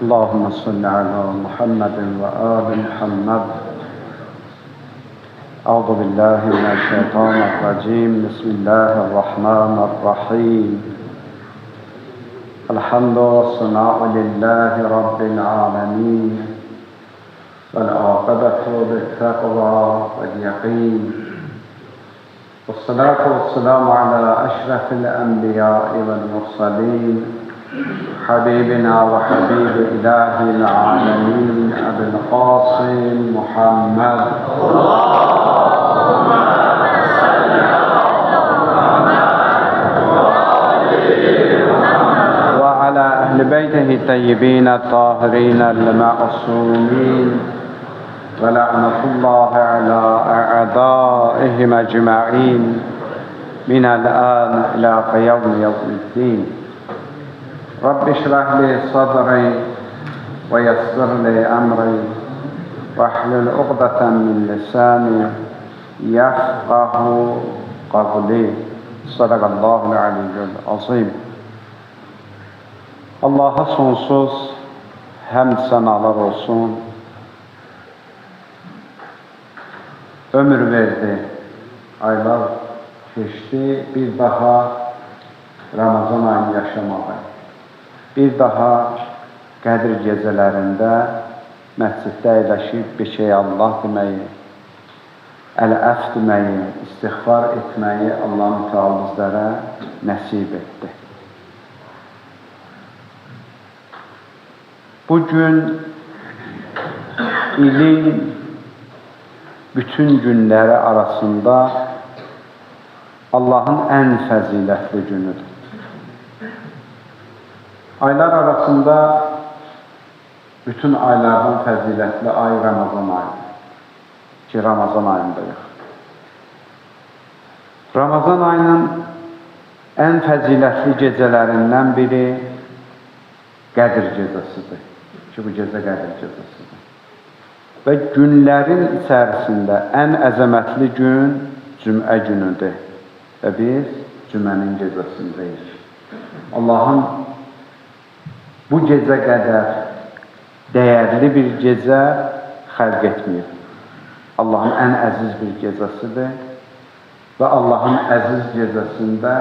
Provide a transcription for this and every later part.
اللهم صل على محمد وآل محمد. أعوذ بالله من الشيطان الرجيم. بسم الله الرحمن الرحيم. الحمد والثناء لله رب العالمين، والعاقبة للتقوى واليقين، والصلاة والسلام على أشرف الأنبياء والمرسلين، حبيبنا وحبيب إله العالمين أبي القاسم محمد. وعلى أهل بيته الطيبين الطاهرين المعصومين، ولعنة الله على أعدائهم أجمعين من الآن إلى يوم الدين. رب اشرح لي صدري ويسر لي أمري واحلل عقدة من لساني يفقه قولي. صدق الله العلي العظيم. Allah'a sonsuz həmd sənalar olsun. Ömür verdi, aylar keçdi, bir daha Ramazan ayını yaşamağa, bir daha Qədir gecələrində məsciddə əyləşib bir şey Allah deməyi, əl-əf deməyi, istiğfar etməyi Allah-u Teala bizlərə nəsib etdi. Bugün ilin bütün günləri arasında Allahın ən fəzilətli günüdür. Aylar arasında bütün aylardan fəzilətli ay Ramazan ayıdır. Ki, Ramazan ayındayıq. Ramazan ayının ən fəzilətli gecələrindən biri Qədir gecəsidir. Ki, bu gecə Qədir gecəsidir. Və günlərin içərisində ən əzəmətli gün Cümə günüdür. Və biz Cümənin gecəsindəyik. Allahın bu gecə qədər dəyərli bir gecə xəlq etməyib. Allahın ən əziz bir gecəsidir. Və Allahın əziz gecəsində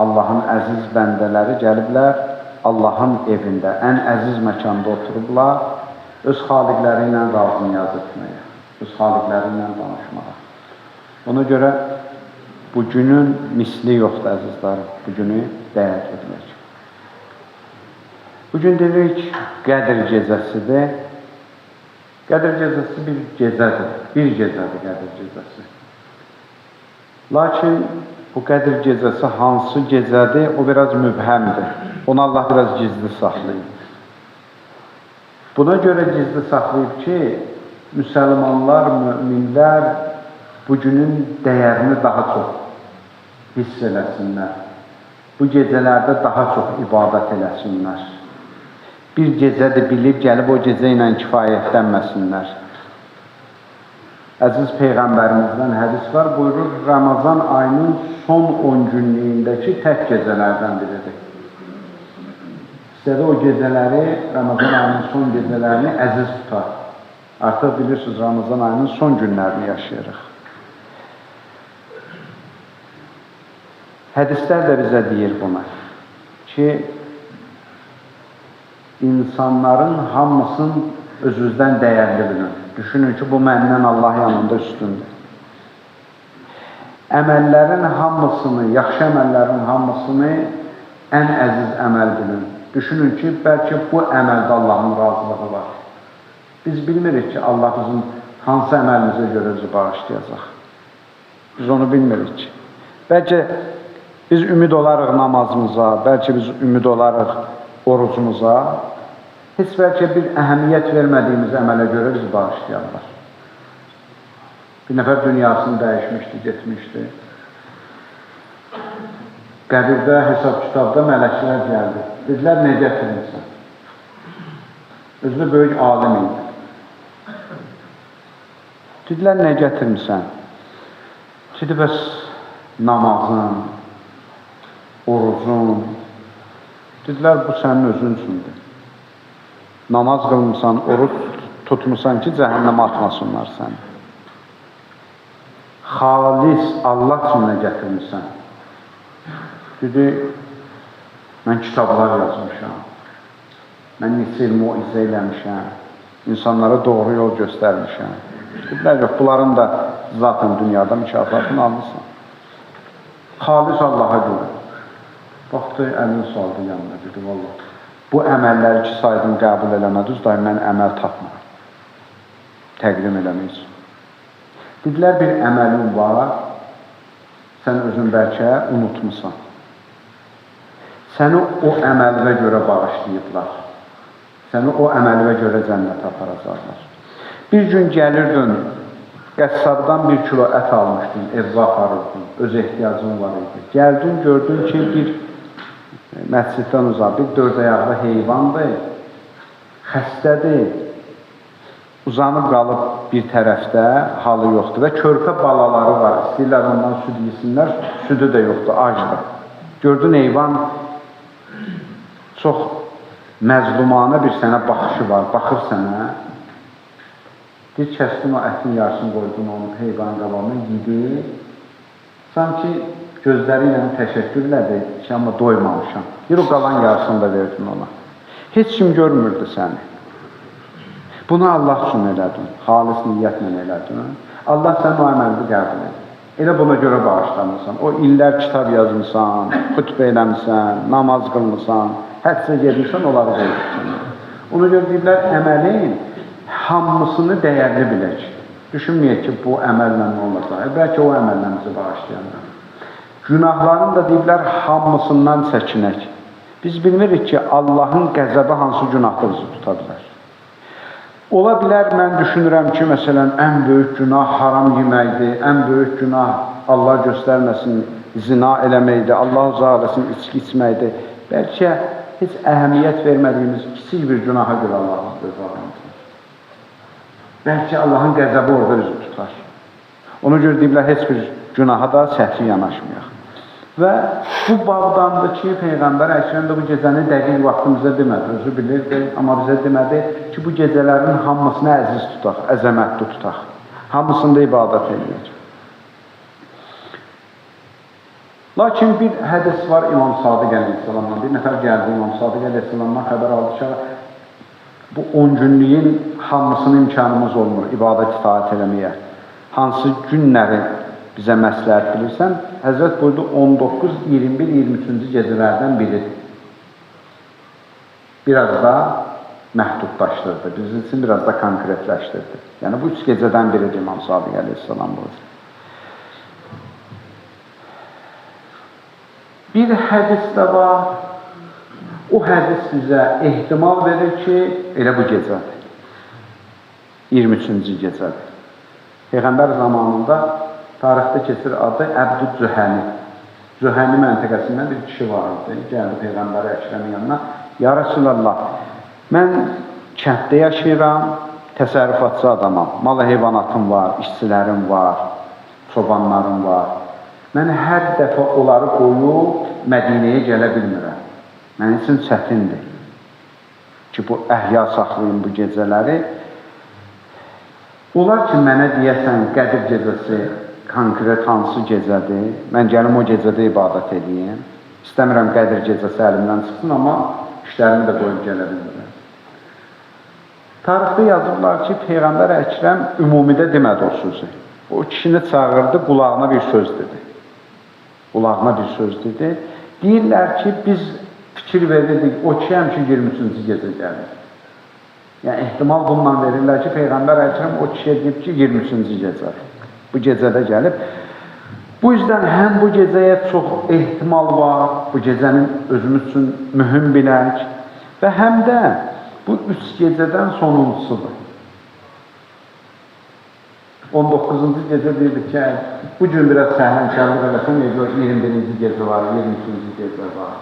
Allahın əziz bəndələri gəliblər Allahın evində, ən əziz məkanda oturublar, öz xaliqləri ilə razı niyaz etməyə, öz xaliqləri ilə danışmağa. Ona görə bu günün misli yoxdur, əzizlərim. Bu günü dəyər edilək. Bugün dedik, Qədir gecəsidir. Qədir gecəsi bir gecədir. Bir gecədir Qədir gecəsi. Lakin bu Qədir gecəsi hansı gecədir, o biraz mübhəmdir. Onu Allah biraz gizli saxlayıb. Buna görə gizli saxlayıb ki, müsəlmanlar, müminlər bugünün dəyərini daha çox hiss eləsinlər. Bu gecələrdə daha çox ibadət eləsinlər. Bir gecədir bilib, gəlib o gecə ilə kifayətlənməsinlər. Əziz Peyğəmbərimizdən hədis var, buyurur, Ramazan ayının son 10 günlüyündəki tək gecələrdən biridir. İstədi o gecələri, Ramazan ayının son gecələrini əziz tutar. Artıq bilirsiniz, Ramazan ayının son günlərini yaşayırıq. Hədislər də bizə deyir buna ki, insanların hamısını özünüzdən dəyərli bilin. Düşünün ki, bu məndən Allah yanında üstündür. Əməllərin hamısını, yaxşı əməllərin hamısını ən əziz əməl bilin. Düşünün ki, bəlkə bu əməldə Allahın razılığı var. Biz bilmirik ki, Allah bizim hansı əməlimizə görə bizi bağışlayacaq. Biz onu bilmirik ki. Bəlkə biz ümid olarıq namazımıza, bəlkə biz ümid olarıq orucumuza, heç bəlkə bir əhəmiyyət vermədiyimiz əmələ görə bizi bağışlayarlar. Bir nəfər dünyasını dəyişmişdi, getmişdi. Qəbirdə, hesab kitabda mələklər gəldi. Dedilər, nə gətirirsən? Özü böyük alim idi. Dedilər, nə gətirmirsən? Dedi, bəs namazın, orucun. Dedilər, bu sənin özün üçündür. namaz qılmısan, oruç tutmusan ki, cəhənnəmə atmasınlar səni. Xalis Allah üçün gətirmişsən. Dedi, mən kitablar yazmışam. Mən neçə il muizə eləmişəm. İnsanlara doğru yol göstərmişəm. Dedilər, yox, bunların da zaten dünyada mükafatını almışsan. Xalis Allaha görə. Baxdı, əlini saldı yanına, dedi, vallahi. Bu əməlləri ki, saydım, qəbul eləmədiniz, daim mən əməl tapmıram. Təqdim eləmək üçün. Dedilər, bir əməlin var, sən özün bəlkə unutmusan. Səni o əməlinə görə bağışlayıblar. Səni o əməlinə görə cənnətə aparacaqlar. Bir gün gəlirdin, qəssabdan 1 kilo ət almışdın, evə aparırdın, öz ehtiyacın var idi. Gəldin, gördün ki, bir məsciddən uzaq, bir 4 ayaqlı heyvandır, xəstədir, uzanıb qalıb bir tərəfdə, halı yoxdur və körpə balaları var, istəyirlər ondan süd yesinlər, südü də yoxdur, acdır. Gördün, heyvan çox məzlumana bir sənə baxışı var, baxır sənə, bir kəsdin o ətin yarısını qoydun onun heyvanın qabağına, yedi, sanki gözləri ilə təşəkkürlədir ki, amma doymamışam. Bir o qalan yarısını da verdin ona. Heç kim görmürdü səni. Bunu Allah üçün elədin, xalis niyyətlə elədin. Allah sənin o əməlini qəbul edir. Elə buna görə bağışlamırsan. O illər kitab yazmışsan, xütbə eləmişsən, namaz qılmışsan, həccə gedirsən, onları qoyursan. Ona görə deyirlər, əməlin hamısını dəyərli bilək. Düşünməyək ki, bu əməllə nə olacaq? Bəlkə o əməllə bizi bağışlayanlar. Günahların da deyirlər, hamısından çəkinək. Biz bilmirik ki, Allahın qəzəbi hansı günahda bizi tuta bilər. Ola bilər, mən düşünürəm ki, məsələn, ən böyük günah haram yeməkdir, ən böyük günah Allah göstərməsin, zina eləməkdir, Allah uzaqlasın, içki içməkdir. Bəlkə heç əhəmiyyət vermədiyimiz kiçik bir günaha görə Allahın cəzalandırır. Bəlkə Allahın qəzəbi orada üzü tutar. Ona görə deyiblər, heç bir günaha da səhvi yanaşmayaq. Və bu babdandır ki, Peyğəmbər Əkrəm də bu gecəni dəqiq vaxtımıza demədi, özü bilirdi, amma bizə demədi ki, bu gecələrin hamısını əziz tutaq, əzəmətli tutaq, hamısında ibadət edilir. Lakin bir hədis var İmam Sadiq əleyhissalamdan, bir nəfər gəldi İmam Sadiq əleyhissalamdan xəbər aldı ki, bu 10 günlüyün hamısının imkanımız olmur, ibadət itaat eləməyə. Hansı günləri bizə məsləhət bilirsən, Həzrət buyurdu 19, 21, 23-cü gecələrdən biridir. Biraz da məhdudlaşdırdı, bizim üçün biraz da konkretləşdirdi. Yəni bu 3 gecədən biridir İmam Sadiq əleyhissalam buyurdu. Bir hədis də var, o hədis bizə ehtimal verir ki, elə bu gecədir. 23-cü gecədir. Peyğəmbər zamanında tarixdə keçir adı Əbdü Cühəni. Cühəni məntəqəsindən bir kişi var idi. Gəldi Peyğəmbər Əkrəmin yanına. Ya Rasulallah, mən kənddə yaşayıram, təsərrüfatçı adamam. Mal heyvanatım var, işçilərim var, çobanlarım var. Mən hər dəfə onları qoyub Mədinəyə gələ bilmirəm. Mənim üçün çətindir ki, bu əhya saxlayın bu gecələri. Olar ki, mənə deyəsən Qədir gecəsi konkret hansı gecədir, mən gəlim o gecədə ibadət edeyim. İstəmirəm Qədir gecəsi əlimdən çıxsın, amma işlərimi də qoyub gələ bilmirəm. Tarixdə yazırlar ki, Peyğəmbər Əkrəm ümumidə demədi o sözü. O kişini çağırdı, qulağına bir söz dedi. Qulağına bir söz dedi. Deyirlər ki, biz fikir verirdik, o ki, həmçin 23-cü gecə gəlir. Yəni, ehtimal bununla verirlər ki, Peyğəmbər Əkrəm o kişiyə deyib ki, 23-cü gecədir. Bu gecədə gəlib. Bu yüzdən həm bu gecəyə çox ehtimal var, bu gecənin özümüz üçün mühüm bilək və həm də bu 3 gecədən sonuncusudur. 19-cu gecə deyildik ki, bu gün biraz səhlənkarlıq eləsən, 21-ci gecə var, 23-cü gecə var.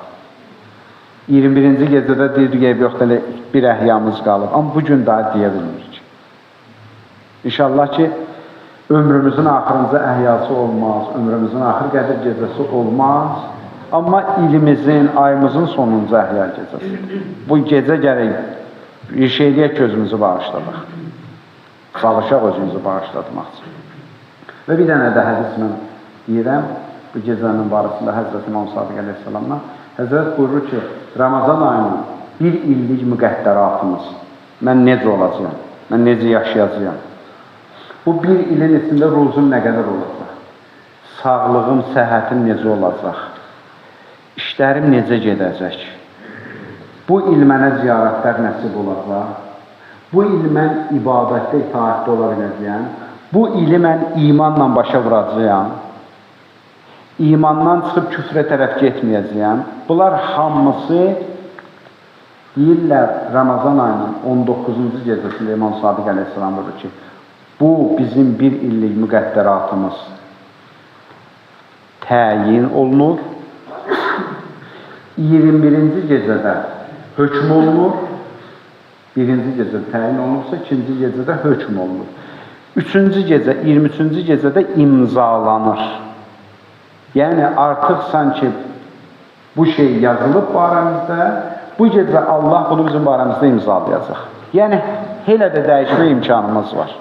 21-ci gecədə deyildik, yoxdur, bir əhyamız qalıb, amma bu gün daha deyə bilmirik. İnşallah ki, ömrümüzün axırıncı əhyası olmaz, ömrümüzün axır Qədir gecəsi olmaz, amma ilimizin, ayımızın sonuncu əhya gecəsidir. Bu gecə gərək Bir şey deyək ki, özümüzü bağışladıq. Çalışaq özümüzü bağışlatmaq üçün. Və bir dənə də hədislə deyirəm, bu gecənin barəsində Həzrət İmam Sadiq əleyhissalamdan Həzrət buyurur ki, Ramazan ayının bir illik müqəddəratımız, mən necə olacağım, mən necə yaşayacağım. Bu bir ilin içində ruzum nə qədər olacaq, sağlığım, səhətim necə olacaq, işlərim necə gedəcək, bu il mənə ziyarətlər nəsib olacaq, bu il mən ibadətdə, itaətdə ola biləcəyəm, bu ili mən imanla başa vuracağım, imandan çıxıb küfrə tərəf getməyəcəyəm. Bunlar hamısı deyirlər Ramazan ayının 19-cu gecəsində İmam Sadiq əleyhissalam buyurur ki, bu bizim bir illik müqəddəratımız təyin olunur. 21-ci gecədə hökm olunur. Birinci gecə təyin olunursa, ikinci gecədə hökm olunur. Üçüncü gecə, 23-cü gecədə imzalanır. Yəni artıq sanki bu şey yazılıb barəmizdə, bu gecə Allah bunu bizim barəmizdə imzalayacaq. Yəni elə də dəyişmə imkanımız var.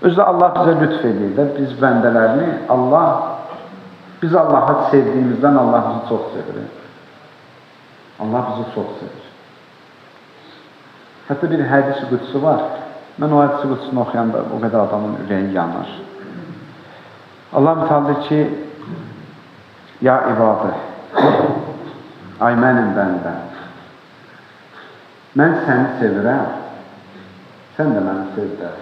Özdə Allah bizə lütf edir də, biz bəndələrini biz Allahı sevdiyimizdən Allah bizi çox sevir. Allah bizi çox sevir. Hətta bir hədis-i qudsi var. Mən o hədis-i qudisini oxuyanda o qədər adamın ürəyi yanır. Allah mütəalliq ki, ya ibadə, ay mənim bəndəm, mən səni sevirəm, sən də məni sevdər.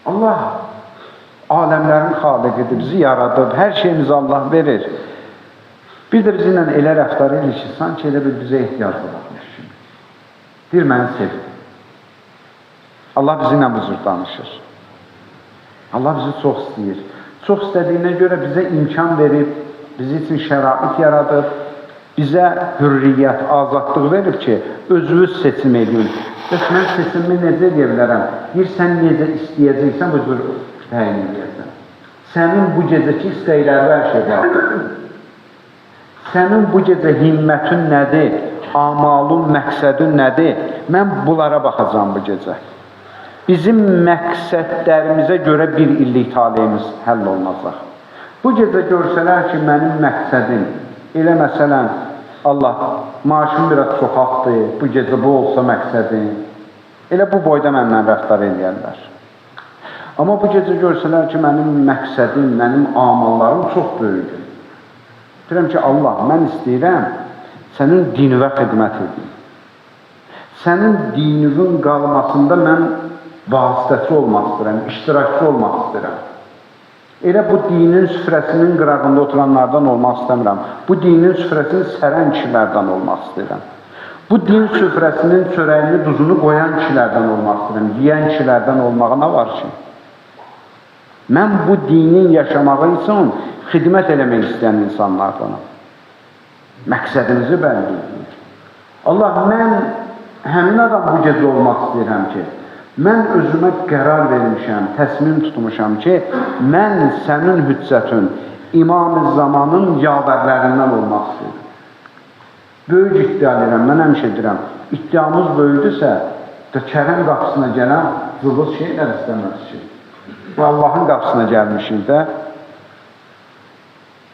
Allah aləmlərin xaliqidir, bizi yaradıb, hər şeyimizi Allah verir. Bir də bizimlə elə rəftar edir ki, sanki elə bir bizə ehtiyacı varmış kimi. Deyir, məni sevdi. Allah bizimlə bu cür danışır. Allah bizi çox istəyir. Çox istədiyinə görə bizə imkan verib, bizi üçün şərait yaradıb, bizə hürriyyət, azadlıq verir ki, özünüz seçim edin. Bəs mən seçimimi necə edə bilərəm? Deyir, sən necə istəyəcəksən, bu cür təyin edəcəksən. Sənin bu gecəki istəkləri hər şey vardır. Sənin bu gecə himmətin nədir? Amalın, məqsədin nədir? Mən bunlara baxacağım bu gecə. Bizim məqsədlərimizə görə bir illik taleyimiz həll olunacaq. Bu gecə görsələr ki, mənim məqsədim, elə məsələn, Allah, maaşım biraz çoxaltdır, bu gecə bu olsa məqsədim, elə bu boyda mənlə rəftar edərlər. Amma bu gecə görsələr ki, mənim məqsədim, mənim amallarım çox böyükdür. Deyirəm ki, Allah, mən istəyirəm, sənin dinivə xidmət edim. Sənin dinivin qalmasında mən vasitəçi olmaq istəyirəm, iştirakçı olmaq istəyirəm. Elə bu dinin süfrəsinin qırağında oturanlardan olmaq istəmirəm. Bu dinin süfrəsini sərən kişilərdən olmaq istəyirəm. Bu din süfrəsinin çörəyini, duzunu qoyan kişilərdən olmaq istəyirəm. Yiyən kişilərdən olmağa nə var ki? Mən bu dinin yaşamağı üçün xidmət eləmək istəyən insanlardanam. Məqsədimizi bəlirləyir. Allah, mən həmin adam bu gecə olmaq istəyirəm ki, mən özümə qərar vermişəm, təsmin tutmuşam ki, mən sənin hüccətin, İmam-ı Zamanın yavərlərindən olmaq istəyirəm. Böyük iddia edirəm, mən həmişə deyirəm, iddiamız böyüdürsə, Kərəm qapısına gələn cılız şeylər istəməz ki. Allahın qapısına gəlmişik də,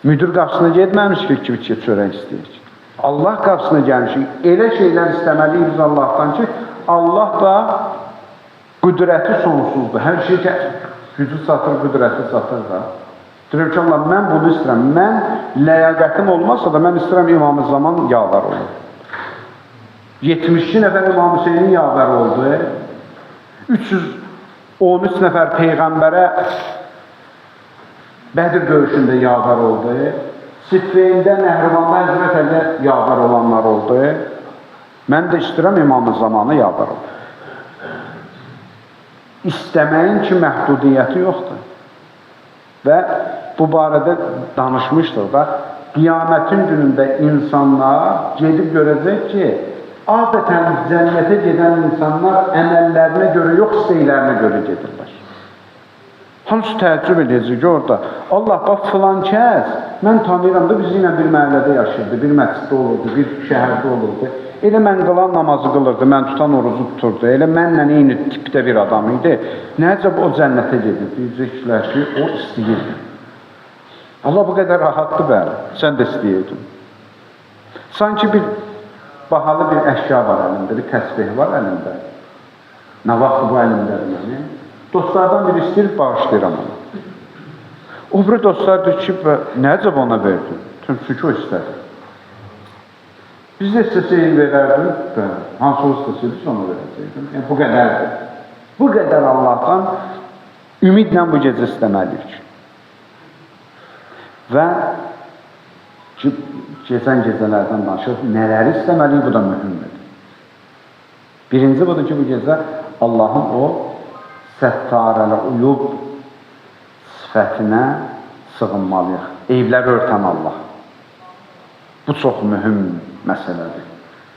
müdür qapısına getməmiş ki, iki çörək istəyir. Allah qapısına gəlmişik, elə şeylər istəməliyik biz Allahdan ki, Allah da qüdrəti sonsuzdur. Hər şey gücü satır, qüdrəti satır da. Deyir ki, Allah, mən bunu istəyirəm. Mən ləyaqətim olmazsa da mən istəyirəm İmam-ı Zaman yavər olur. 72 nəfər İmam Hüseynin yavər oldu. 313 nəfər Peyğəmbərə Bədir döyüşündə yavər oldu. Siffeyində, Nəhrivanda Həzrət Əliyə yavər olanlar oldu. Mən də istəyirəm İmam-ı Zamanı yavər olur. İstəməyin ki, məhdudiyyəti yoxdur. Və bu barədə danışmışdıq da, qiyamətin günündə insanlar gedib görəcək ki, adətən cənnətə gedən insanlar əməllərinə görə yox, istəklərinə görə gedirlər. Hamısı təəccüb edəcək ki, orada Allah, bax, filan kəs mən tanıyıram da, biz yine bir məhəllədə yaşırdı, bir məsciddə olurdu, bir şəhərdə olurdu. Elə mən qılan namazı qılırdı, mən tutan oruzu tuturdu. Elə mənlə eyni tipdə bir adam idi. Nəcəb o cənnətə gedir. Deyəcəklər ki, o istəyirdi. Allah bu qədər rahatdır bəli, sən də istəyirdin. Sanki bir bahalı bir əşya var əlində, bir təsbih var əlində. Nə vaxt bu əlimdədir məni? Dostlardan biri istəyir, bağışlayıram ona. O bir dostlar deyir ki, nəcəb ona verdin? Çünki o istədi. Biz də istəsəyin verərdik, hansı o istəsəydik, onu verəcəkdim. Yəni, bu qədərdir. Bu qədər Allahdan ümidlə bu gecə istəməliyik. Və keçən gecələrdən danışıq, nələri istəməliyik, bu da mühümdir. Birinci budur ki, bu gecə Allahın o səttarələ uyub sifətinə sığınmalıyıq. Eyvləri örtən Allah. Bu çox mühüm məsələdir.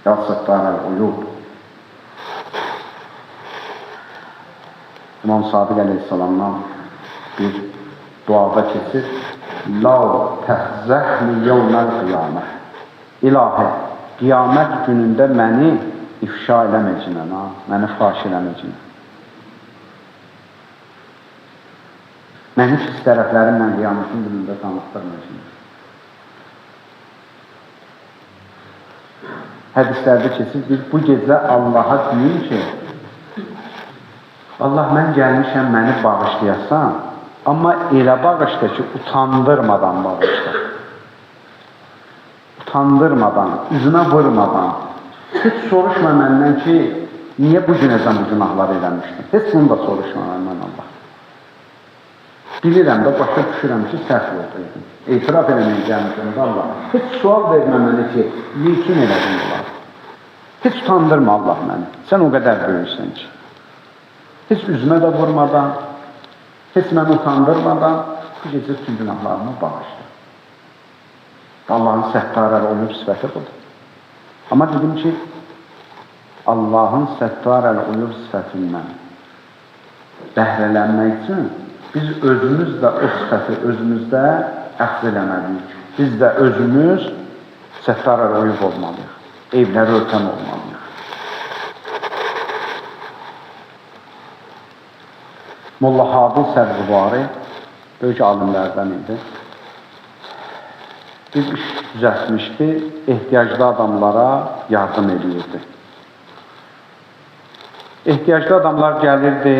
Səttarələ uyub. İmam Sadiq əleyhissalamdan bir duada keçir. Lav təhzəhli yevməl qiyamə. İlahi, qiyamət günündə məni ifşa eləməcənə, məni faş eləməcənə. Məni pis tərəflərimlə qiyamətin günündə tanıtdırmacənə. Hədislərdə keçir, bu gecə Allaha deyir ki, Allah, mən gəlmişəm, məni bağışlayasan, amma elə bağışla ki, utandırmadan bağışla. Utandırmadan, üzünə vurmadan. Heç soruşma məndən ki, niyə bu günədən bu günahları eləmişdim? Heç bunu da soruşma məndən Allah. Bilirəm də, başa düşürəm ki, səhv yoxdaydım. Etiraf eləməyə gəlmişəm də Allah. Heç sual vermə mənə ki, niçin elədin bunlar? Heç utandırma Allah məni. Sən o qədər böyüksən ki. Heç üzümə də vurmadan, heç məni utandırmadan bu gecə bütün günahlarımı bağışla. Allahın səttarələ olub sifəti budur. Amma dedim ki, Allahın səttarələ olub sifətindən bəhrələnmək üçün biz özümüz də o sifəti özümüzdə əxz eləməliyik. Biz də özümüz səttarələ uyub olmalıyıq. Evləri örtən olmalıyıq. Molla Hadil Səbzivari böyük alimlərdən idi. Bir iş düzəltmişdi, ehtiyaclı adamlara yardım edirdi. Ehtiyaclı adamlar gəlirdi,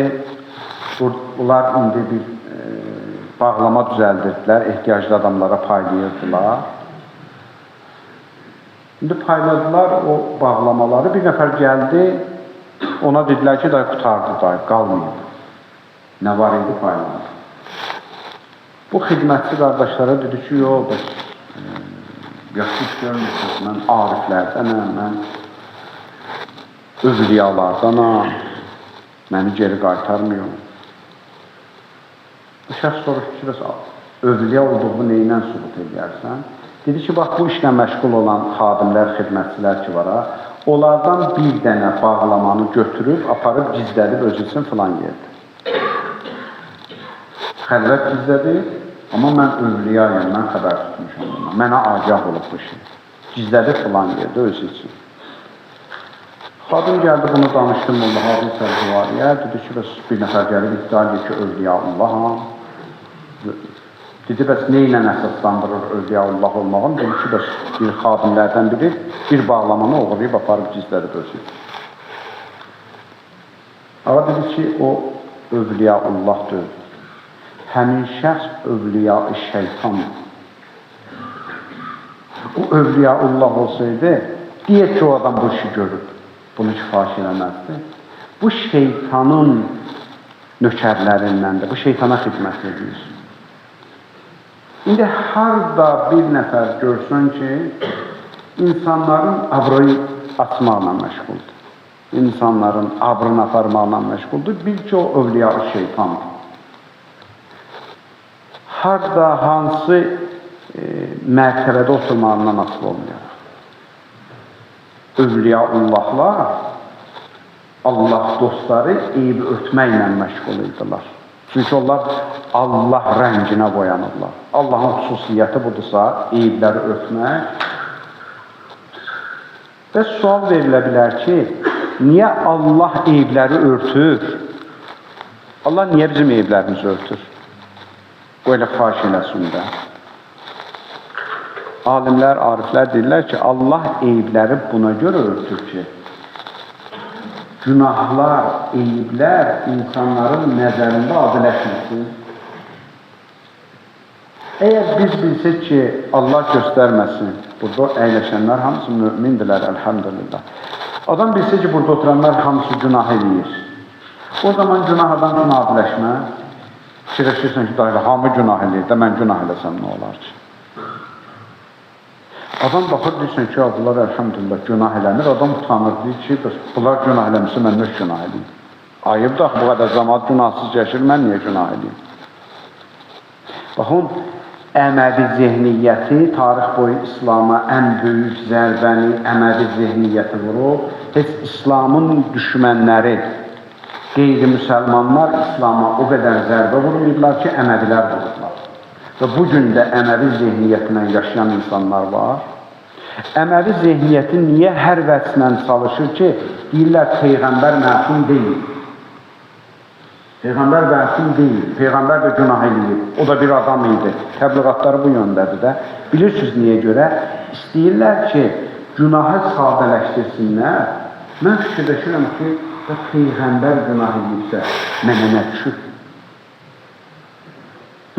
bunlar indi bir bağlama düzəldirdilər, ehtiyaclı adamlara paylayırdılar. İndi payladılar o bağlamaları, bir nəfər gəldi, ona dedilər ki, qutardı, qalmayıb. Nə var idi paylandı. Bu xidmətçi qardaşlara dedi ki, yox, yaxşı iş görmürsünüz, mən ariflərdənəm, mən övliyalardanam, məni geri qaytarmıyorum. Bu şəxs soruşdu ki, övliya olduğunu neyindən sübut edərsən? Dedi ki, bax, bu işlə məşğul olan xadimlər, xidmətçilər ki var, onlardan bir dənə bağlamanı götürüb, aparıb gizlədib özü üçün filan yerdir. Xəlvət gizlədir, amma mən övliyayım, mən xəbər tutmuşam buna. Mənə agah olub bu şey. Gizlədir filan yerdə özü üçün. Xadim gəldi, bunu danışdım Molla Hadil Səbzivariyə. Dedi ki, bəs bir nəfər gəlib iddia edir ki, övliyaullaham. Dedi, bəs nə ilə əsaslandırır övliyaullah olmağın? Dedi ki, bəs bir xadimlərdən biri bir bağlamanı oğurlayıb, aparıb gizlədib özü. Ağa dedi ki, o övliyaullah deyil. Həmin şəxs övliya-i şeytandır. O övliyaullah olsaydı, deyək ki, o adam bu işi görüb, bunu kifaş eləməzdi. Bu şeytanın nökərlərindəndir, bu şeytana xidmət edir. İndi harada bir nəfər görsən ki, insanların abrını açmaqla məşğuldur. İnsanların abrını aparmaqla məşğuldur, bil ki, o övliya-i şeytandır. Harada hansı mərtəbədə oturmağından asılı olmayaraq. Övliyaullahlar, Allah dostları eybi örtməklə məşğul idilər. Çünki onlar Allah rənginə boyanırlar. Allahın xüsusiyyəti budursa, eyibləri örtmək. Və sual verilə bilər ki, niyə Allah eyibləri örtür? Allah niyə bizim eyiblərimizi örtür? O elə xahiş eləsin də. Alimlər, ariflər deyirlər ki, Allah eyibləri buna görə örtür ki, günahlar, eyiblər insanların nəzərində adiləşməsin. Əgər biz bilsək ki, Allah göstərməsin, burada əyləşənlər hamısı mümindirlər, əlhamdülillah. Adam bilsək ki, burada oturanlar hamısı günah edir. O zaman günah adam üçün adiləşməz. Fikirləşirsən ki, dayıla, hamı günah edir də, mən günah eləsəm nə olar ki? Adam baxır, deyirsən ki, bunlar əlhamdülillah günah eləmir, adam utanır, deyir ki, bunlar günah eləmirsə, mən nə günah edeyim? Ayıbdır, bu qədər zaman günahsız yaşır, mən niyə günah edeyim? Baxın, Əməvi zehniyyəti tarix boyu İslama ən böyük zərbəni Əməvi zehniyyəti vurub, heç İslamın düşmənləri, qeyri-müsəlmanlar İslama o qədər zərbə vurmayıblar ki, Əməvilər vurublar. Və bugün də Əməvi zehniyyətindən yaşayan insanlar var. Əməvi zehniyyəti niyə hər vəçlə çalışır ki, deyirlər, Peyğəmbər məsum deyil. Peyğəmbər məsum deyil. Peyğəmbər də günah eləyib. O da bir adam idi. Təbliğatları bu yöndədir də. Bilirsiniz niyə görə? İstəyirlər ki, günahı sadələşdirsinlər. Mən fikirləşirəm ki, Peyğəmbər günah eləyibsə, mənə nə düşür?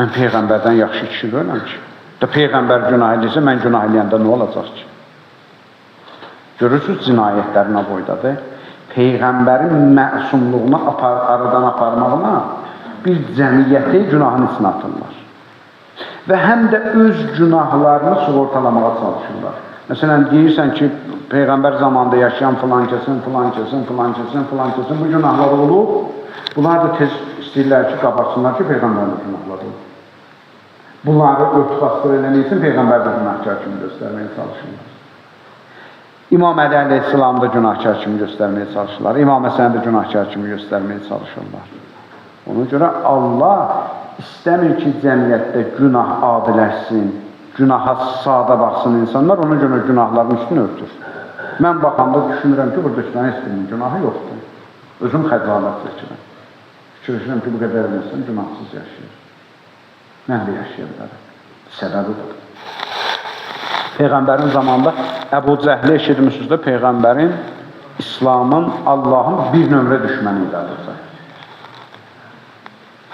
Mən Peyğəmbərdən yaxşı kişi görürəm ki. Peyğəmbər günah edirsə, mən günah eləyəndə nə olacaq ki? Görürsünüz, cinayətlərinə boydadır. Peyğəmbərin məsumluğunu aradan aparmağına bir cəmiyyəti günahın içine atırlar. Və həm də öz günahlarını sığortalamağa çalışırlar. Məsələn, deyirsən ki, Peyğəmbər zamanında yaşayan filan kəsin bu günahları olub. Bunlar da tez istəyirlər ki, qabarsınlar ki, Peyğəmbərin günahları olub. Bunları örtbasdır eləmək üçün Peyğəmbər də günahkar kimi göstərməyə çalışırlar. İmam Əli əleyhissalamı da günahkar kimi göstərməyə çalışırlar. İmam Həsəni də günahkar kimi göstərməyə çalışırlar. Ona görə Allah istəmir ki, cəmiyyətdə günah adiləşsin, günaha sadə baxsın insanlar, ona görə günahların üstünü örtür. Mən baxanda düşünürəm ki, burada heç birinin günahı yoxdur. Özüm xəcalət çəkirəm. Fikirləşirəm ki, bu qədər insan günahsız yaşayır. Mən də yaşaya bilərəm. Səbəbi budur. Peyğəmbərin zamanında Əbu Cəhli eşitmişsiniz də Peyğəmbərin, İslamın, Allahın bir nömrə düşməni ilə olsa.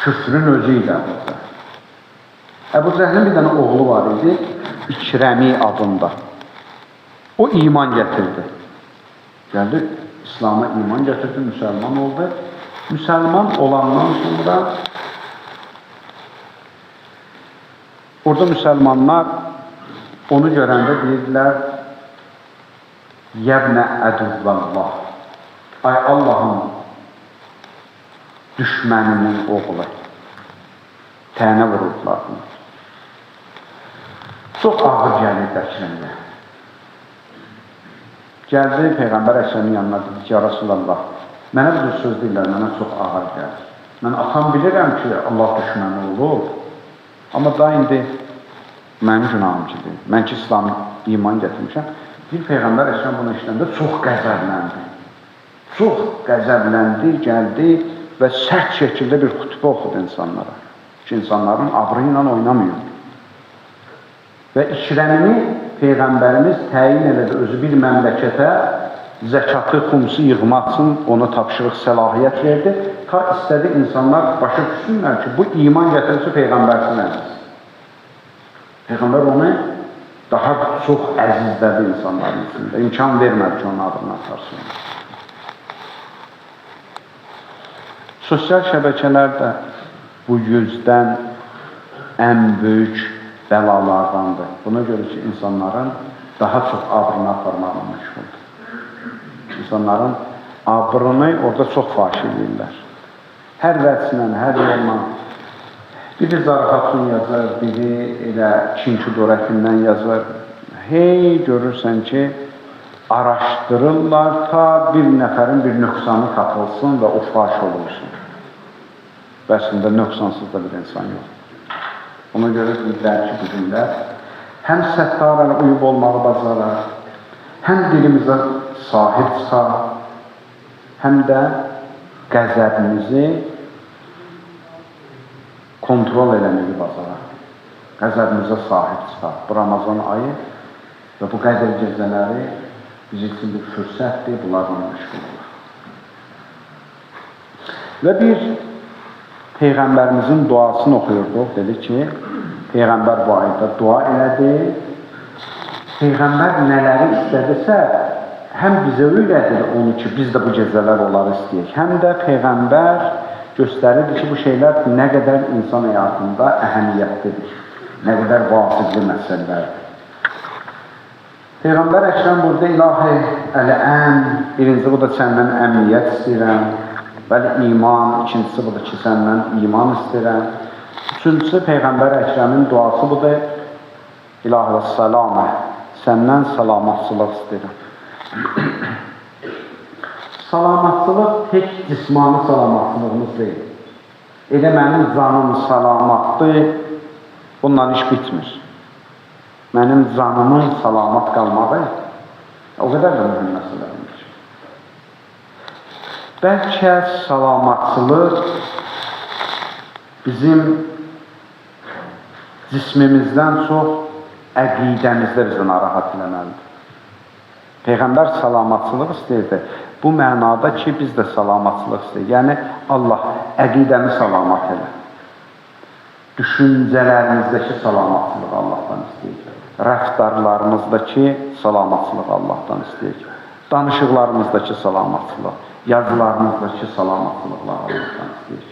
Küfrün özü ilə olsa. Əbu Cəhlin bir dənə oğlu var idi, İkrəmi adında. O iman gətirdi. Gəldi, İslam'a iman gətirdi, müsəlman oldu. Müsəlman olandan sonra orada müsəlmanlar onu görəndə deyirlər, Yəbnə əduvvəllah, ay Allahın düşməninin oğlu, tənə vururdular bunu. Çox ağır gəlir Bəkirəndə. Gəldi Peyğəmbər Əsəmin yanına dedi ki, ya Rasulallah, mənə bir söz deyirlər, mənə çox ağır gəlir. Mən atam bilirəm ki, Allah düşməni olur, amma da indi mənim günahım ki, deyil. Mən ki, İslam iman gətirmişəm. Bir Peyğəmbər Əsələm bunu işləndə çox qəzəbləndi. Çox qəzəbləndi, gəldi və sərt şəkildə bir xütbə oxudu insanlara. Ki, insanların abrı ilə oynamıyor. Və İkrəmini Peyğəmbərimiz təyin elədi özü bir məmləkətə zəkatı, xumsu yığmaq üçün ona tapşırıq səlahiyyət verdi. Ta istədi insanlar başa düşsünlər ki, bu iman gətirirsə Peyğəmbərsin əziz. Peyğəmbər onu daha çox əzizlədi insanların içində. İmkan vermədi ki, onun adını atarsın. Sosial şəbəkələr də bu yüzdən ən böyük bəlalardandır. Buna görə ki, insanların daha çox abrını aparmaqla məşğuldur. İnsanların abrını orada çox fahiş edirlər. Hər vəçlə, hər yolla biri zarafatın yazar, biri elə kinki dörətindən yazar. Hey, görürsən ki, araşdırırlar ta bir nəfərin bir nöqsanı tapılsın və o faş olursun. və əslində nöqsansız da bir insan yoxdur. Ona görə deyirlər ki, bu günlər həm səttarələ uyub olmağı bacarar, həm dilimizə sahib çıxar, həm də qəzəbimizi kontrol eləməyi bacarar. Qəzəbimizə sahib çıxar. Bu Ramazan ayı və bu Qədr gecələri biz üçün bir fürsətdir, bunlarla məşğul olur. Və bir Peyğəmbərimizin duasını oxuyurduq, dedi ki, Peyğəmbər bu ayda dua elədi. Peyğəmbər nələri istədisə, həm bizə öyrədir onu ki, biz də bu gecələr onları istəyək, həm də Peyğəmbər göstərirdi ki, bu şeylər nə qədər insan həyatında əhəmiyyətlidir, nə qədər vacibli məsələlərdir. Peyğəmbər Əkrəm burada ilahi əl-əm, birinci bu da səndən əmniyyət istəyirəm, bəli iman, ikincisi budur ki, səndən iman istəyirəm. Üçüncüsü Peyğəmbər Əkrəmin duası budur, ilahi səlamə, səndən salamatçılıq istəyirəm. Salamatçılıq tek cismani salamatçılığımız deyil. Elə mənim canım salamatdır, bundan iş bitmir. Mənim canımın salamat qalmağı o qədər də mühüm məsələdir. Bəlkə salamatçılıq bizim cismimizdən çox əqidəmizdə bizi narahat eləməlidir. Peyğəmbər salamatçılıq istəyirdi. Bu mənada ki, biz də salamatçılıq istəyir. Yəni, Allah əqidəmi salamat elə. Düşüncələrimizdəki salamatçılıq Allahdan istəyir. Rəftarlarımızdakı salamatçılıq Allahdan istəyir. Danışıqlarımızdakı salamatçılıq, yazılarımızdakı salamatçılıqlar Allahdan istəyir.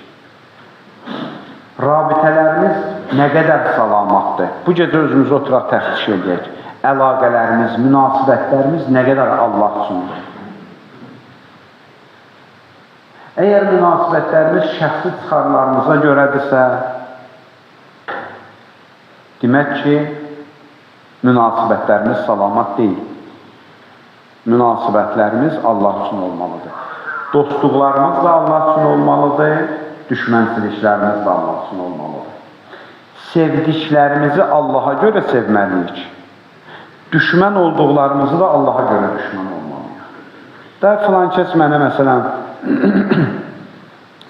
Rabitələrimiz nə qədər salamatdır? Bu gecə özümüzü oturaq təftiş edək. Əlaqələrimiz, münasibətlərimiz nə qədər Allah üçündür? Əgər münasibətlərimiz şəxsi çıxarlarımıza görədirsə, demək ki, münasibətlərimiz salamat deyil. Münasibətlərimiz Allah üçün olmalıdır. Dostluqlarımız da Allah üçün olmalıdır, düşmənçiliklərimiz də Allah üçün olmalıdır. Sevdiklərimizi Allaha görə sevməliyik. Düşmən olduqlarımızı da Allaha görə düşmən olmalıyıq. Da filan kəs mənə məsələn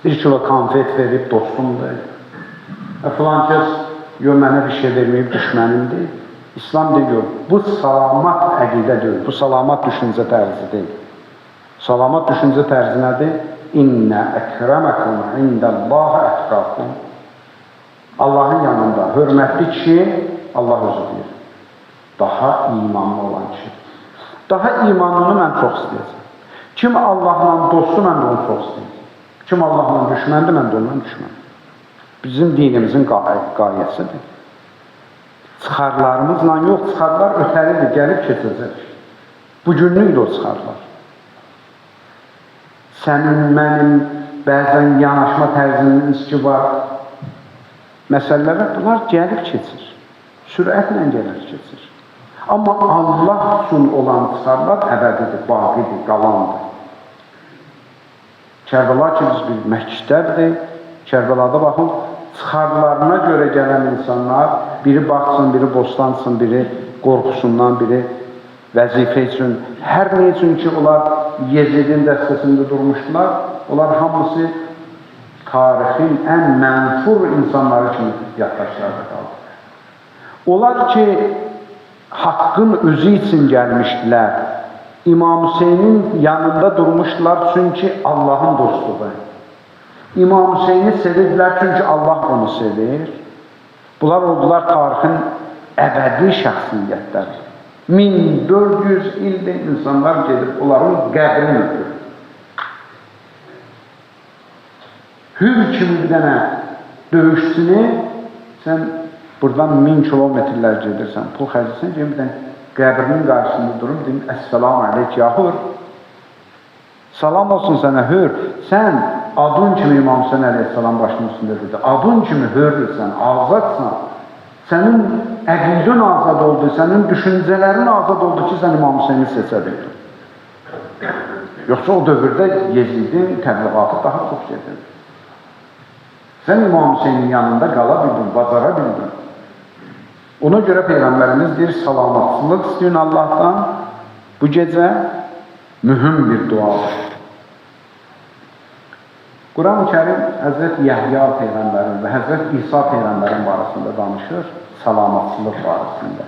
1 kilo konfet verib dostumdur. Filan kəs mənə bir şey verməyib düşmənimdir. İslam deyir, bu salamat əqidə deyil, bu salamat düşüncə tərzi deyil. Salamat düşüncə tərzi nədir? İnnə əkrəməkum indəllahi ətqakum. Allahın yanında hörmətli kişi, Allah özü deyir, daha imanlı olan kişi. Daha imanlını mən çox istəyəcəm. Kim Allahla dostu, mən də onu çox istəyəcəm. Kim Allahla düşməndir, mən də ondan düşməndir. Bizim dinimizin qayəsidir. Çıxarlarımızla yox, çıxarlar ötəlidir, gəlib keçəcək. Bugünlük də o çıxarlar. Sənin, mənim, bəzən yanaşma tərzinin iski var. Məsələlər, bunlar gəlib keçir. Sürətlə gəlir keçir. Amma Allah üçün olan çıxarlar əbədidir, baqidir, qalandır. Kərbəla ki, biz bir məktəbdir. Kərbəlada baxın, çıxarlarına görə gələn insanlar, biri baxsın, biri bostansın, biri qorxusundan, biri vəzifə üçün, hər nə üçün ki, onlar Yezidin dəstəsində durmuşdular, onlar hamısı tarixin ən mənfur insanları kimi yaddaşlarda qaldı. Onlar ki, haqqın özü üçün gəlmişdilər, İmam Hüseynin yanında durmuşdular çünki Allahın dostudur. İmam Hüseyni sevirdilər çünki Allah onu sevir. Bunlar oldular tarixin əbədi şəxsiyyətləri. 1400 ildir insanlar gedib onların qəbrini öpür. Hür kimi bir dənə döyüşçünü sən buradan 1000 kilometrlər gedirsən, pul xərcləsən, bir dənə qəbrinin qarşısında durub deyim, Əssalamu aleyk ya hür. Salam olsun sənə hür. Sən adın kimi İmam Hüseyin əleyhissalam başının üstündə dedi. Adın kimi hürdürsən, azadsan. Sənin əqidin azad oldu, sənin düşüncələrin azad oldu ki, sən İmam Hüseyini seçə bildin. Yoxsa o dövrdə Yezidin təbliğatı daha çox gedirdi. Sən İmam Hüseynin yanında qala bildin, bacara bildin. Ona görə Peyğəmbərimiz deyir, salamatlıq istəyin Allahdan. Bu gecə mühüm bir duadır. Quran-ı Kərim Həzrət Yəhya Peyğəmbərin və Həzrət İsa Peyğəmbərin barəsində danışır, salamatlıq barəsində.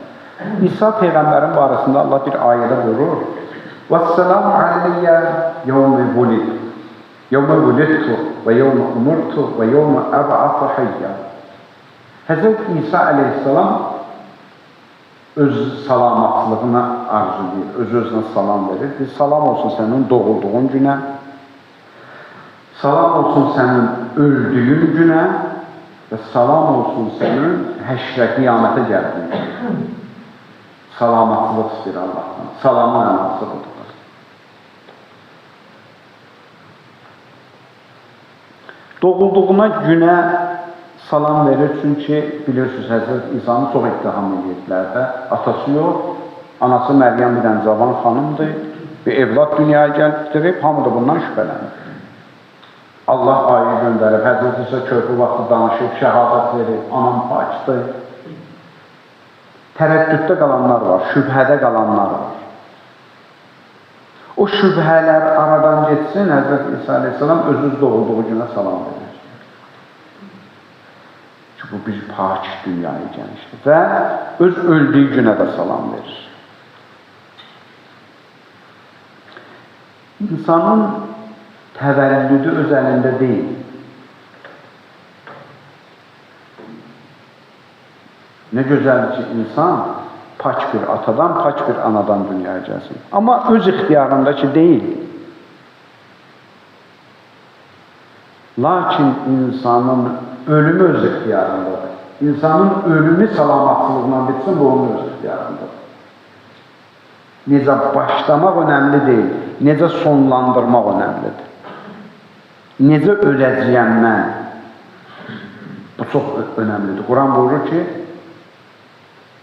İsa Peyğəmbərin barəsində Allah bir ayədə buyurur, وَالسَّلَامُ عَلَيَّ يَوْمِ وُلِدْتُ يَوْمَ وُلِدْتُ وَيَوْمَ أُمِرْتُ وَيَوْمَ أَبْعَثُ حَيًّا. Həzrət İsa əleyhissalam öz salamatlığına arzulayır, öz-özünə salam verir. Salam olsun sənin doğulduğun günə, salam olsun sənin öldüyün günə və salam olsun sənin həşrə qiyamətə gəldiyin günə. Salamatlıq istəyir Allahdan. Salamın ənası budur. Doğulduğuna günə salam verir, çünki bilirsiniz, Həzrət İsa'nı çox ittiham edirdilər də. Atası yox, anası Məryəm bir dənə cavan xanımdır, bir evlad dünyaya gəldirib, hamı da bundan şübhələnir. Allah ayı göndərib, Həzrət İsa körpü vaxtı danışıb, şəhadət verib, anam pakdır. Tərəddüddə qalanlar var, şübhədə qalanlar var. O şübhələr aradan geçsin, Həzrət İsa aleyhissalam özünüz doğulduğu günə salam verir. Bu bir pak dünyaya gəlişdir və öz öldüyü günə də salam verir. İnsanın təvəllüdü öz əlində deyil. Ne gözəldir ki, insan pak bir atadan, pak bir anadan dünyaya gəlsin. Amma öz ixtiyarındakı deyil. Lakin insanın ölümü öz ixtiyarındadır. İnsanın ölümü salamatlığından bitsin, bu onun öz ixtiyarındadır. Necə başlamaq önəmli deyil, necə sonlandırmaq önəmlidir. Necə öləcəyəm mən? Bu çox önəmlidir. Quran buyurur ki,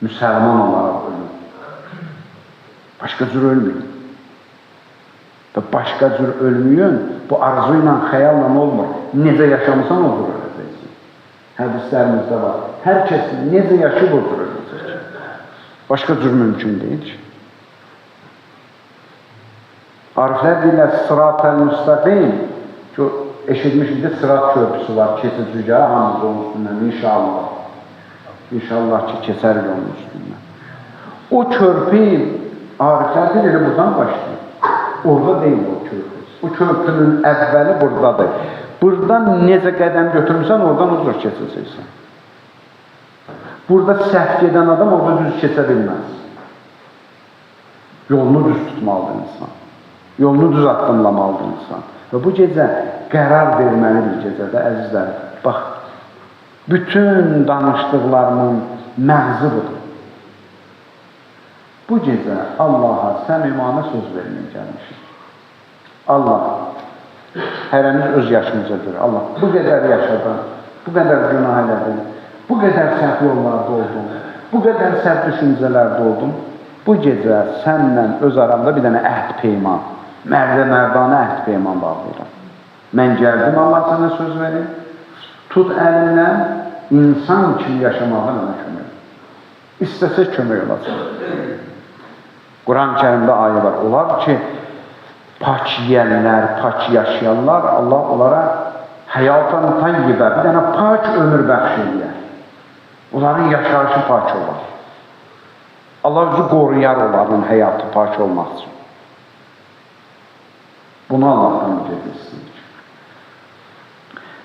müsəlman olaraq ölüm. Başqa cür ölməyin. Və başqa cür ölməyin, bu arzu ilə, xəyalla olmur. Necə yaşamısan, o cür öləcəksin. Hədislərimizdə var. Hər kəs necə yaşayıb, o cür öləcək. Başqa cür mümkün deyil ki. Ariflər deyirlər, sırat-ül müstəqim, ki, eşitmişikdə sırat köprüsü var, keçicügə, hamımız onun üstündən, inşallah. İnşallah ki, keçər yolun üstündən. O körpü, ariflər deyir, buradan başlayır. Orada deyil o körpü. O körpünün əvvəli buradadır. Buradan necə qədəm götürmüsən, oradan uzur keçəcəksən. Burada səhv gedən adam orada düz keçə bilməz. Yolunu düz tutmalıdır insan. Yolunu düz addımlamalıdır insan. Və bu gecə qərar verməli bir gecədə, əzizlər. Bax, bütün danışdıqlarımın məğzi budur. Bu gecə Allaha səmimana söz verməyə gəlmişik. Allah, hərəmiz öz yaşımıza görə, Allah, bu qədər yaşadım, bu qədər günah elədim, bu qədər səhv yollarda oldum, bu qədər səhv düşüncələrdə oldum. Bu gecə sənlə öz aramda bir dənə əhd peyman, mərdə-mərdanə əhd peyman bağlayıram. Mən gəldim, Allah sənə söz verir, tut əlindən, insan kimi yaşamaqdan ona kömək. İstəsə kömək olacaq. Quran-ı Kərimdə ayə var. Onlar ki, pak yiyənlər, pak yaşayanlar, Allah onlara həyatan tayyibə, bir dənə pak ömür bəxş edir. Onların yaşayışı pak olar. Allah özü qoruyar onların həyatı pak olmaq üçün. Bunu Allah'tan mücadilsin.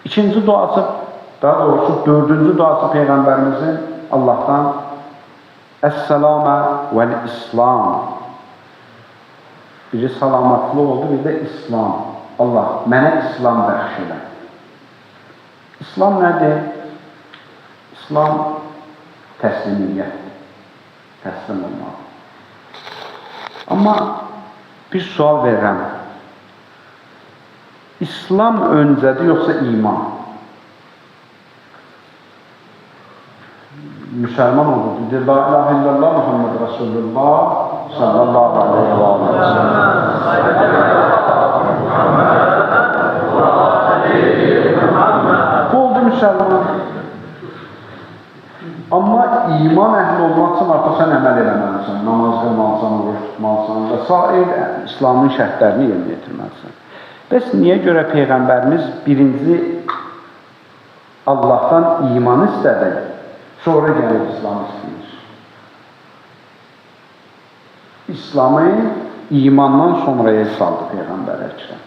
İkinci duası, daha doğrusu dördüncü duası Peyğəmbərimizin Allah'tan Əs-səlamə vəl-İslam. Biri salamatlı oldu, bir də İslam. Allah, mənə İslam bəxş elə. İslam nədir? İslam təslimiyyətdir. Təslim olmaq. Amma bir sual verirəm. İslam öncədir, yoxsa iman? Müsəlman olur. Deyir, la ilahe illallah Muhammed Resulullah sallallahu aleyhi ve sellem. Bu oldu müsəlman. Amma iman əhli olmaq üçün artıq sən əməl eləməlisən, namaz qılmalısan, oruç tutmalısan və sair İslamın şərtlərini yerinə yetirməlisən. Bəs niyə görə Peyğəmbərimiz birinci Allahdan iman istədi, sonra gəlib İslam istəyir? İslamı imandan sonraya saldı Peyğəmbər Əkrəm.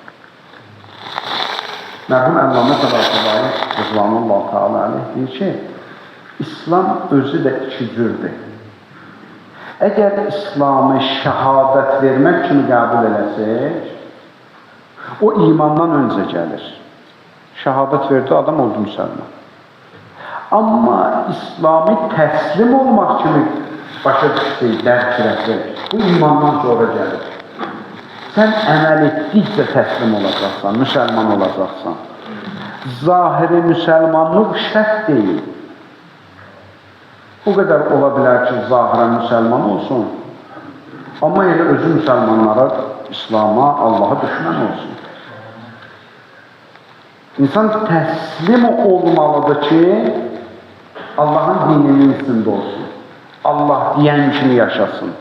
Mərhum Əllamə Təbəssəlahi Rızvanullah Teala aleyh deyir ki, İslam özü də iki cürdür. Əgər İslamı şəhadət vermək kimi qəbul eləsək, o imandan öncə gəlir. Şəhadət verdi, adam oldu müsəlman. Amma İslamı təslim olmaq kimi başa düşsək, dərk eləsək, bu imandan sonra gəlir. Sən əməl etdikcə təslim olacaqsan, müsəlman olacaqsan. Zahiri müsəlmanlıq şərt deyil. O qədər ola bilər ki, zahirən müsəlman olsun, amma elə özü müsəlmanlara, İslama, Allaha düşmən olsun. İnsan təslim olmalıdır ki, Allahın dininin içində olsun. Allah deyən kimi yaşasın.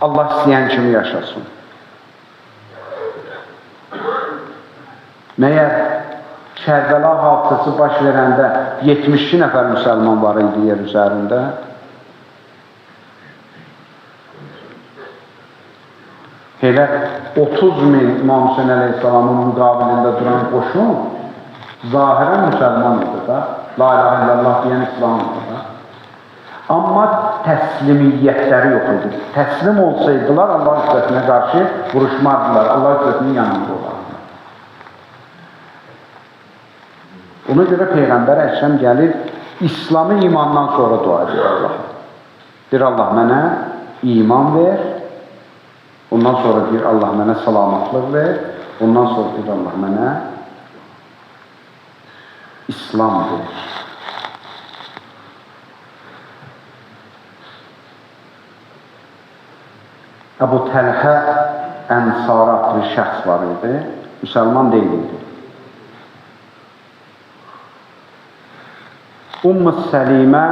Allah istəyən kimi yaşasın. Məyər Kərbəla hadisəsi baş verəndə 72 nəfər müsəlman var idi yer üzərində. Elə 30.000 İmam Hüseyin Əleyhisselamın müqabilində duran qoşun zahirən müsəlman idi da. La ilahe illallah deyən İslam idi da. Amma təslimiyyətləri yox idi. Təslim olsaydılar Allah izzətinə qarşı vuruşmardılar. Allah izzətinin yanında olardı. Ona görə Peyğəmbər Əkrəm gəlir, İslamı imandan sonra dua edir Allah'a. Deyir, Allah mənə iman ver, ondan sonra deyir, Allah mənə salamatlıq ver, ondan sonra deyir, Allah mənə İslam ver. Əbu Təlhə Ənsari adlı bir şəxs var idi, müsəlman deyildi. Ümmü Səlimə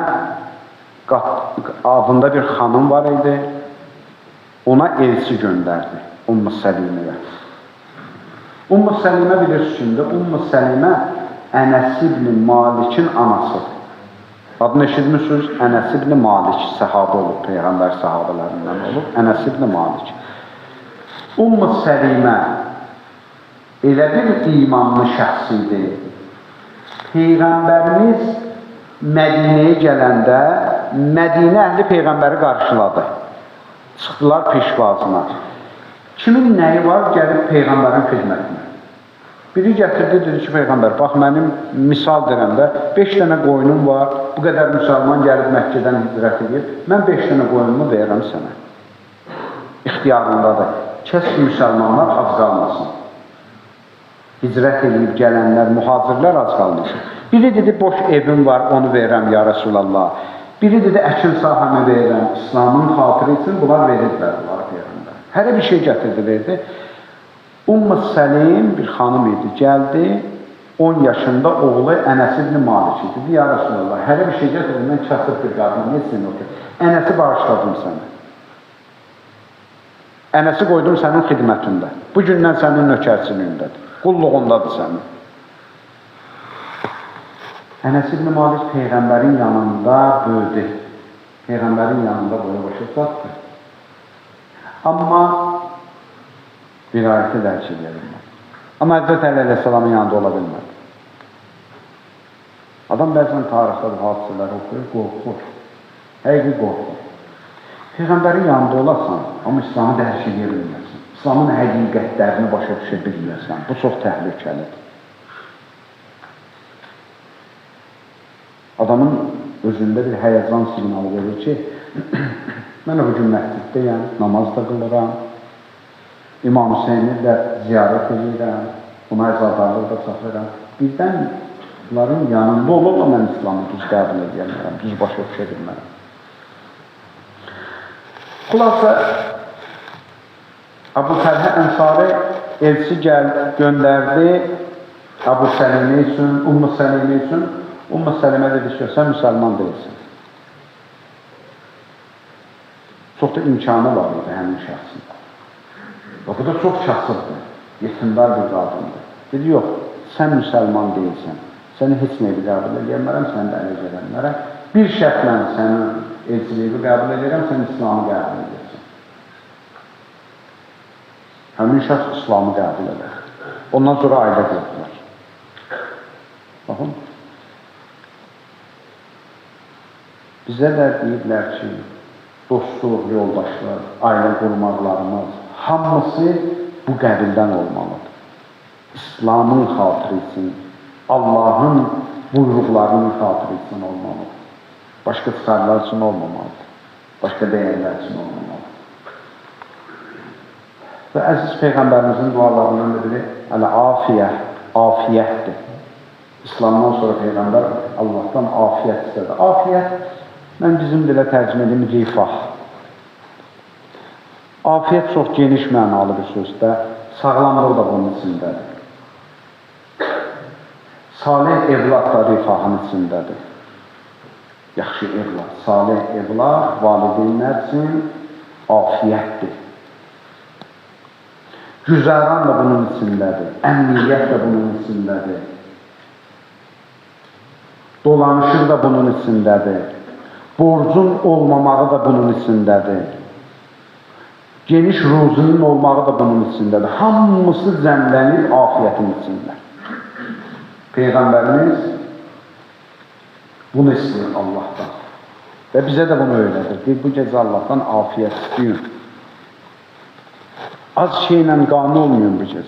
adında bir xanım var idi, ona elçi göndərdi, Ümmü Səliməyə. Ümmü Səlimə bilirsiniz, Ümmü Səlimə Ənəs ibn Malikin anasıdır. Adını eşitmişsiniz, Ənəs ibn Malik səhabə olub, Peyğəmbər səhabələrindən olub, Ənəs ibn Malik. Ümmü Səlimə elə bir imanlı şəxs idi. Peyğəmbərimiz Mədinəyə gələndə Mədinə əhli Peyğəmbəri qarşıladı. Çıxdılar peşvazına. Kimin nəyi var, gəlib Peyğəmbərin xidmətinə. Biri gətirdi, dedi ki, Peyğəmbər, bax mənim misal deyəndə 5 dənə qoyunum var, bu qədər müsəlman gəlib Məkkədən hicrət edir, mən 5 dənə qoyunumu verirəm sənə. İxtiyarındadır. Kəs ki, müsəlmanlar az qalmasın. Hicrət edib gələnlər, mühacirlər az qalmasın. Biri dedi, boş evim var, onu verirəm, ya Rasulallah. Biri dedi, əkin sahəmi verirəm, İslamın xatırı üçün bunlar verirlər, Peyğəmbər. Hərə bir şey gətirdi, verdi. Ümmü Səlim bir xanım idi, gəldi, 10 yaşında oğlu Ənəs ibn Malik idi. Ya Rasulallah, hərə bir şey gətirdi, mən kasıb bir qadına, neçsin otur? Ənəsi bağışladım sənə. Ənəsi qoydum sənin xidmətində. Bu gündən sənin nökərçiliyindədir, qulluğundadır sənin. Ənəs ibn Malik Peyğəmbərin yanında böyüdü. Peyğəmbərin yanında boya başa çatdı. Amma bir ayəti dərk edirlər. Amma Həzrət Əli Əleyhisselamın yanında ola bilmədi. Adam bəzən tarixdə bu hadisələri oxuyur, qorxur. Həqiqi qorxur. Peyğəmbərin yanında olasan, amma İslamı dərk edə bilməsin. İslamın həqiqətlərini başa düşə bilməsən. Bu çox təhlükəlidir. Adamın özündə bir həyəcan siqnalı verir ki, mən o gün məsciddəyəm, namaz da qılıram, İmam Hüseyni də ziyarət edirəm, ona əzadarlıq da saxlayıram. Birdən bunların yanında olurla mən İslamı düz qəbul edəyəm, düz başa düşə bilmərəm. Xülasə, Əbu Təlhə Ənsari elçi göndərdi Əbu Səlimə üçün, Ümmü Səlimə üçün. Ümmü Səlimə dedi ki, sən müsəlman deyilsin. Çox da imkanı var idi həmin şəxsin. Və bu da çox kasıbdır, yetimdar bir qadındır. Dedi, yox, sən müsəlman deyilsən, səni heç nəyi qəbul edəmərəm, səni də ələ gələnlərəm. Bir şərtlə sənin elçiliyi qəbul edirəm, sən İslamı qəbul edirsən. Həmin şəxs İslamı qəbul edir. Ondan sonra ailə qurdular. Baxın. Bizə də deyirlər ki, dostluq, yoldaşlar, ailə qurmaqlarımız, hamısı bu qəbildən olmalıdır. İslamın xatırı üçün, Allahın buyruqlarının xatırı üçün olmalıdır. Başqa çıxarlar üçün olmamalıdır. Başqa dəyərlər üçün olmamalıdır. Və əziz Peyğəmbərimizin dualarından biri əl-afiyyə, afiyyətdir. İslamdan sonra Peyğəmbər Allahdan afiyyət istədi. Afiyyət, mən bizim dilə tərcümə edeyim, rifah. Afiyyət çox geniş mənalı bir sözdür. Sağlamlıq da bunun içindədir. Salih evlad da rifahın içindədir. Yaxşı evlad, salih evlad valideynlər üçün afiyyətdir. Güzəran da bunun içindədir. Əmniyyət də bunun içindədir. Dolanışıq da bunun içindədir. Borcun olmamağı da bunun içindədir. Geniş ruzunun olmağı da bunun içindədir. Hamısı cəmlənir afiyyətin içində. Peyğəmbərimiz bunu istəyir Allahdan. Və bizə də bunu öyrədir. Deyir, bu gecə Allahdan afiyyət istəyin. Az şeylə qanı olmuyor bu gecə.